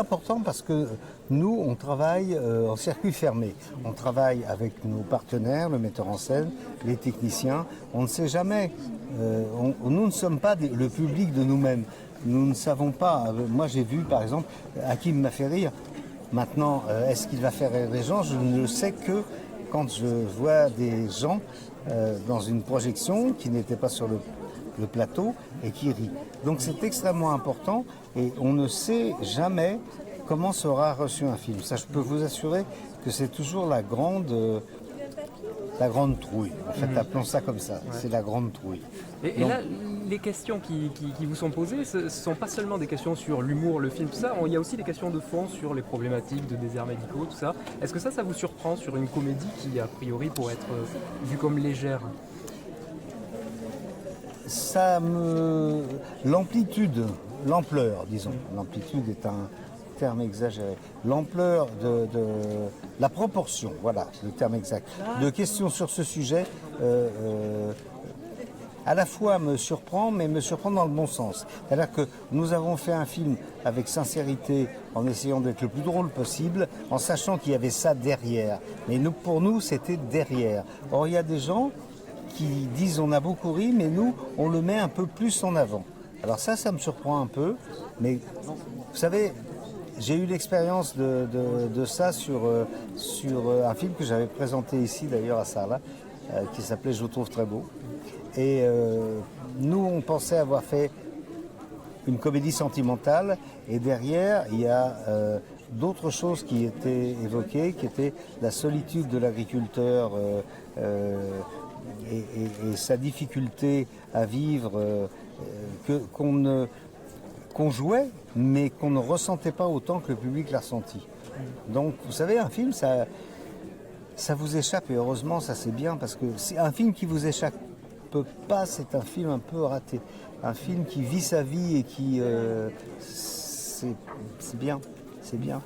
Important parce que nous, on travaille en circuit fermé. On travaille avec nos partenaires, le metteur en scène, les techniciens. On ne sait jamais. Nous ne sommes pas le public de nous-mêmes. Nous ne savons pas. Moi, j'ai vu, par exemple, Hakim m'a fait rire. Maintenant, est-ce qu'il va faire rire les gens? Je ne le sais que quand je vois des gens dans une projection qui n'étaient pas sur le plateau et qui rient. Donc c'est extrêmement important et on ne sait jamais comment sera reçu un film. Ça, je peux vous assurer que c'est toujours la grande trouille. En fait, appelons ça comme ça. Ouais. C'est la grande trouille. Et là, les questions qui vous sont posées, ce ne sont pas seulement des questions sur l'humour, le film, tout ça. Il y a aussi des questions de fond sur les problématiques de déserts médicaux, tout ça. Est-ce que ça vous surprend sur une comédie qui, a priori, pourrait être vue comme légère? L'ampleur, disons. L'amplitude est un terme exagéré. L'ampleur de la proportion, voilà le terme exact, de questions sur ce sujet, à la fois me surprend, mais me surprend dans le bon sens. C'est-à-dire que nous avons fait un film avec sincérité, en essayant d'être le plus drôle possible, en sachant qu'il y avait ça derrière. Mais pour nous, c'était derrière. Or, il y a des gens qui disent on a beaucoup ri, mais nous, on le met un peu plus en avant. Alors ça me surprend un peu, mais vous savez, j'ai eu l'expérience de ça sur un film que j'avais présenté ici d'ailleurs à Sarlat, qui s'appelait Je vous trouve très beau. Et nous, on pensait avoir fait une comédie sentimentale, et derrière, il y a d'autres choses qui étaient évoquées, qui étaient la solitude de l'agriculteur, et sa difficulté à vivre, qu'on jouait, mais qu'on ne ressentait pas autant que le public l'a ressenti. Donc, vous savez, un film, ça vous échappe, et heureusement, ça c'est bien, parce que c'est un film qui vous échappe pas, c'est un film un peu raté. Un film qui vit sa vie et qui... c'est bien, c'est bien.